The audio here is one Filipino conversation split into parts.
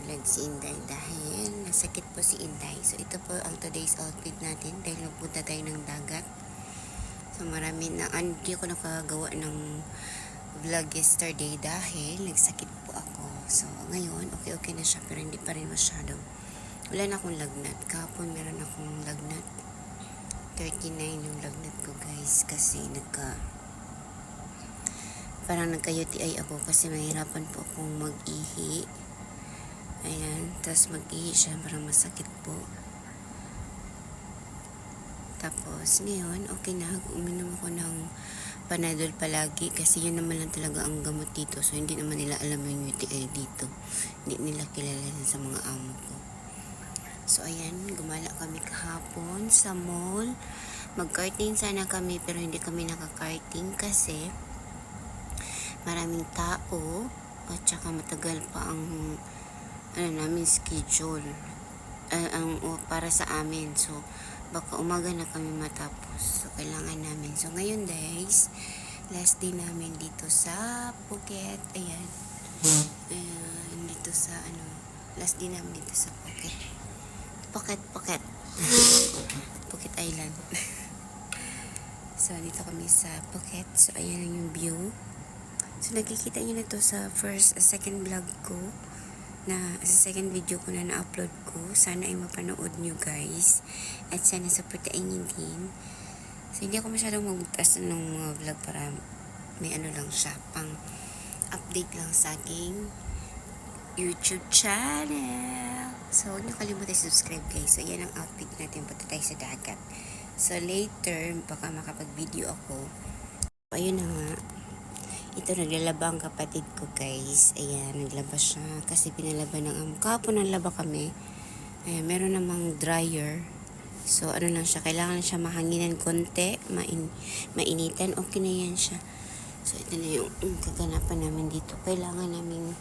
nag-vlog si Inday dahil nasakit po si Inday. So ito po ang today's outfit natin dahil magpunta tayo ng dagat. So marami na, hindi ako nakagawa ng vlog yesterday dahil nagsakit po ako. So ngayon, okay na siya pero hindi pa rin masyado. Wala na akong lagnat. Kahapon meron akong lagnat. 39 yung lagnat ko guys kasi parang nagka-UTI ako kasi mahirapan po akong mag-ihi. Ayan, tapos mag-ihi siya, parang masakit po. Tapos ngayon, okay na, uminom ako ng Panadol palagi kasi yun naman lang talaga ang gamot dito. So hindi naman nila alam yung UTI dito. Hindi nila kilala sa mga amo ko. So ayan, gumala kami kahapon sa mall. Mag-karting sana kami pero hindi kami naka-karting kasi maraming tao at saka matagal pa ang namin schedule para sa amin. So baka umaga na kami matapos. So kailangan namin. So ngayon guys, last day namin dito sa Phuket. Ayan. Dito sa last day namin dito sa Phuket. Phuket Island. So dito kami sa Phuket. So ayan yung view. So nakikita niyo na to sa second vlog ko na sa second video ko na na-upload ko. Sana ay mapanood nyo guys at sana supportain nyo din. So hindi ako masyadong magbutas ng mga vlog para may lang siya pang update lang sa aking YouTube channel. So huwag nyo kalimutan subscribe guys. So yan ang outfit natin, punta tayo sa dagat. So later baka makapag video ako. Ayun na nga, ito naglalaba ang kapatid ko guys. Ayan, naglaba siya kasi pinalaba ng amo. Kahapon naglaba kami. Ayan, meron namang dryer. So lang siya, kailangan siya mahanginan konti, mainitan, okay na yan siya. So ito na yung kaganapan namin dito. Kailangan namin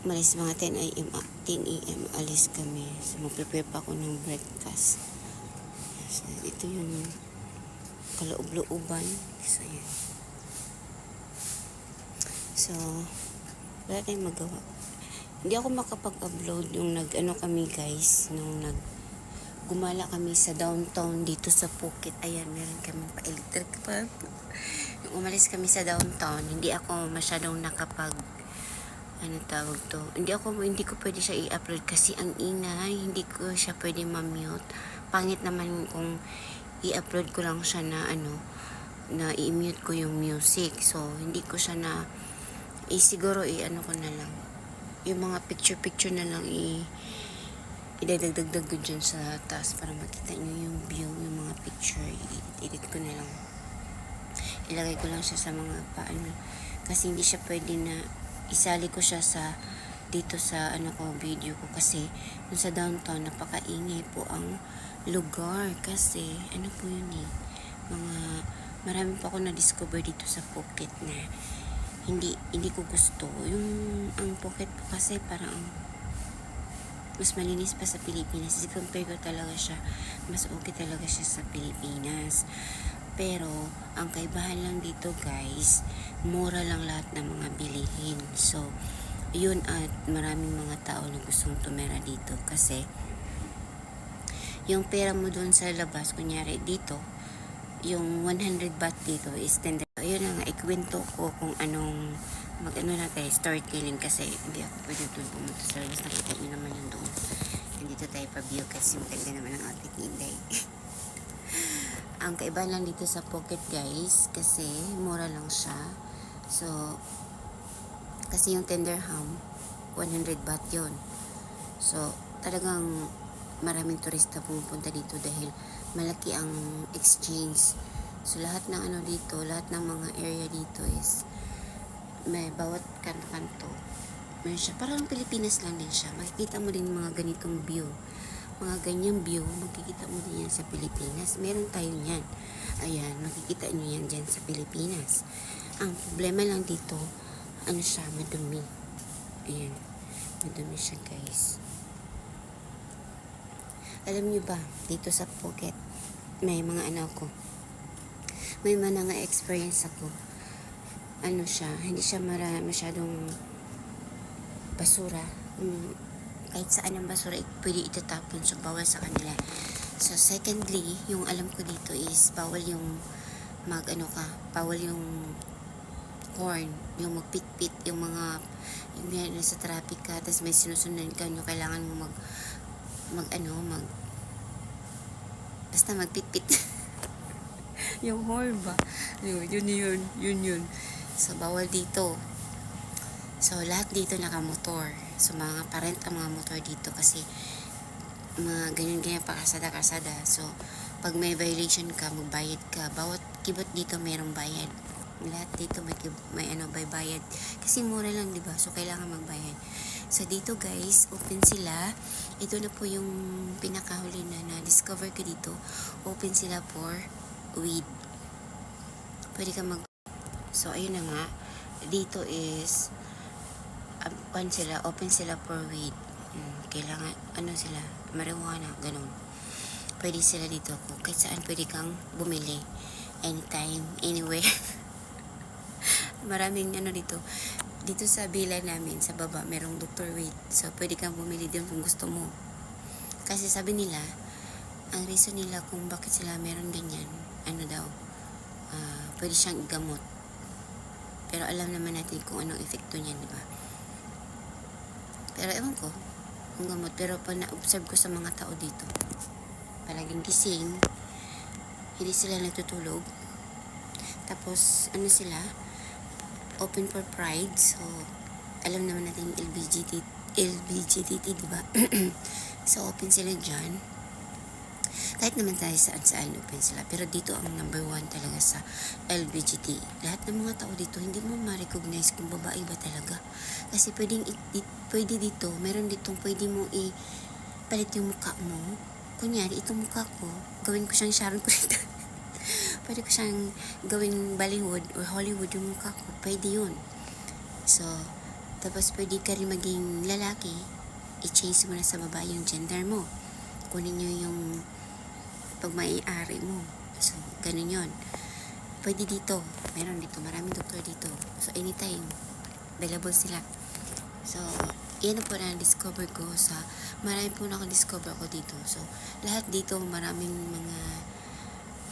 malis mga 10 a.m. alis kami. So mag-prepare pa ako ng breakfast. So ito yung kaloob-looban. So yan. So, wala tayong magawa. Hindi ako makapag-upload yung kami guys, nung gumala kami sa downtown dito sa Phuket. Ayan, meron kami pa-electric pa. Nung umalis kami sa downtown, hindi ako masyadong nakapag hindi ko pwede siya i-upload kasi ang ingay, hindi ko siya pwede ma-mute. Pangit naman kung i-upload ko lang siya na na i-mute ko yung music. So, hindi ko siya na siguro ko na lang yung mga picture na lang idadagdag ko dyan sa taas para makita nyo yung view, yung mga picture edit ko na lang, ilagay ko lang siya sa mga kasi hindi siya pwede na isali ko siya sa dito sa video ko kasi dun sa downtown napakaingay po ang lugar kasi po yun marami pa ako na-discover dito sa Phuket na hindi ko gusto. Ang Phuket po kasi parang mas malinis pa sa Pilipinas. I-compare ko talaga siya. Mas okay talaga siya sa Pilipinas. Pero, ang kaibahan lang dito guys, mura lang lahat ng mga bilihin. So, yun at maraming mga tao na gustong tumira dito kasi yung pera mo doon sa labas, kunyari dito, yung 100 baht dito is 10. Ayun na nga, ikwento ko kung anong na tayo, storytelling kasi hindi ako pwede doon pumunta sa labas. Nakita nyo naman yung doon. Nandito tayo pa-view kasi maganda naman ang outfit ni Inday. Ang kaibahan lang dito sa Phuket guys kasi mura lang siya. So, kasi yung tender ham 100 baht yun. So, talagang maraming turista pumupunta dito dahil malaki ang exchange. So lahat ng dito, lahat ng mga area dito is may bawat kanto. Meron siya, parang Pilipinas lang din siya. Makikita mo din mga ganitong view. Mga ganyang view, makikita mo din yan sa Pilipinas. Meron tayo yan. Ayan, makikita nyo yan dyan sa Pilipinas. Ang problema lang dito, siya, madumi. Ayan, madumi siya guys. Alam nyo ba, dito sa Phuket, may mga ko. May mga experience ako. Siya, hindi siya masyadong basura. kahit saan ang basura, pwede itatapon. So, bawal sa kanila. So, secondly, yung alam ko dito is bawal yung bawal yung horn, yung magpit-pit, yung mga yung nasa traffic ka, tapos may sinusundan ka, yung kailangan mo basta magpit-pit. Yung horn ba? Yun. So, bawal dito. So, lahat dito nakamotor. So, mga parent ang mga motor dito kasi mga ganyan pa kasada. So, pag may violation ka, magbayad ka. Bawat kibot dito mayroong bayad. Lahat dito may bayad. Kasi mura lang, di ba? So, kailangan magbayad. So, dito guys, open sila. Ito na po yung pinakahuli na discover ko dito. Open sila for weed. Pwede ka So, ayun na nga. Dito is open sila for weed. Kailangan, sila, marijuana, ganun. Pwede sila dito. Kahit saan pwede kang bumili. Anytime, anywhere. Maraming dito. Dito sa bila namin, sa baba, merong Dr. Weed. So, pwede kang bumili din kung gusto mo. Kasi sabi nila, ang reason nila kung bakit sila meron ganyan, pwede siyang igamot. Pero alam naman natin kung anong epekto niyan, di ba? Pero ewan ko, kung gamot. Pero pag na-observe ko sa mga tao dito, palaging gising, hindi sila natutulog. Tapos, sila, open for pride. So, alam naman natin yung LBGTT, di ba? So, open sila dyan. Kahit naman tayo saan open sila. Pero dito ang number 1 talaga sa LBGT. Lahat ng mga tao dito, hindi mo ma-recognize kung babae ba talaga. Kasi pwede dito, meron ditong pwede mo palit yung mukha mo. Kunyari, itong mukha ko, gawin ko siyang Sharon Cuneta. Pwede ko siyang gawing Bollywood or Hollywood yung mukha ko. Pwede yun. So, tapos pwede ka rin maging lalaki. I-change mo na sa babae yung gender mo. Kunin nyo yung pagmaiari mo. So, ganun yun. Pwede dito. Meron dito. Maraming doktor dito. So, anytime. Available sila. So, yan na po na-discover ko marami po na-discover ko dito. So, lahat dito, maraming mga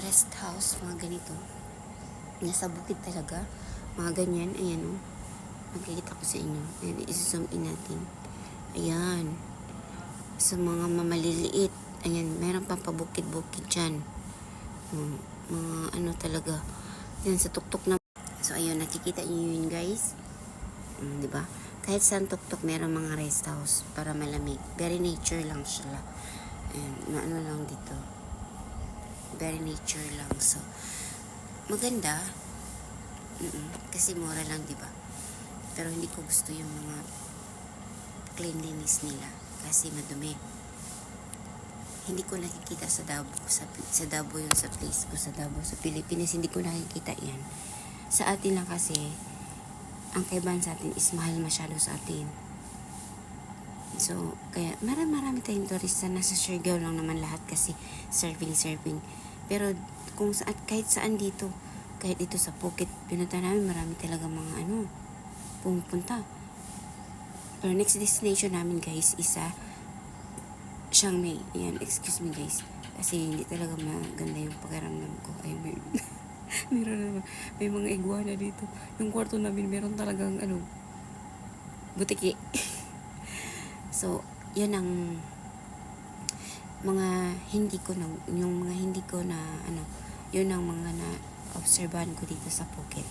rest house, mga ganito. Nasa bukid talaga. Mga ganyan. Ayan o. Magkikita ko sa inyo. Ayan, isi-zoom in natin. Ayan. Sa mga mamaliliit. Ayan, meron pang pabukid-bukid dyan. Mga talaga. Yan, sa tuktok na. So, ayun, nakikita nyo yun, guys. Diba? Kahit saan tuktok, meron mga rest house para malamig. Very nature lang sila. Ayan, lang dito. Very nature lang. So, maganda. Kasi mura lang, diba? Pero hindi ko gusto yung mga cleanliness nila. Kasi madumi. Hindi ko nakikita sa Davao. Sa Davao yun, sa place ko. Sa Davao, sa Pilipinas, hindi ko nakikita yan. Sa atin lang kasi, ang kaibahan sa atin is mahal masyado sa atin. So, kaya marami tayong turista. Nasa Siargao lang naman lahat kasi surfing. Pero kahit saan dito, kahit dito sa Phuket, pinunta namin, marami talaga mga pumupunta. Pero next destination namin, guys, isa Chiang Mai. Ayan, excuse me, guys. Kasi hindi talaga maganda yung pakiramdam ko. Ay, may mga iguana dito. Yung kwarto namin, meron talagang butiki. So, yan ang mga hindi ko na yun ang mga na-obserbahan ko dito sa Phuket.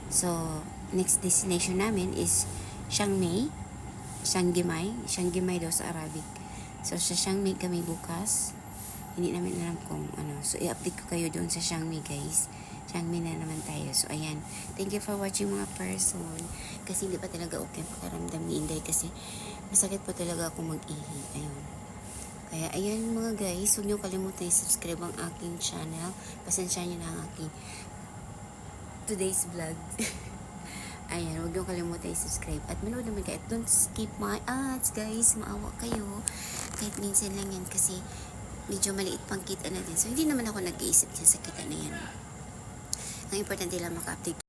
So, next destination namin is Chiang Mai. Chiang Mai daw sa Arabic. So, sa Chiang Mai kami bukas. Hindi namin alam kung So, i-update ko kayo doon sa Chiang Mai, guys. Chiang Mai na naman tayo. So, ayan. Thank you for watching, mga person. Kasi hindi pa talaga okay pakiramdam ni Inday kasi masakit po talaga ako mag-ihi. Ayun. Kaya, ayan mga guys. Huwag niyo kalimutan i-subscribe ang aking channel. Pasensya niyo na ang aking today's vlog. Ayan, huwag niyo kalimutan i-subscribe. At manood naman kayo. Don't skip my ads, guys. Maawa kayo. Kahit minsan lang yan kasi medyo maliit pang kita natin. So, hindi naman ako nag-iisip dyan sa kita na yan. Ang importante lang maka-update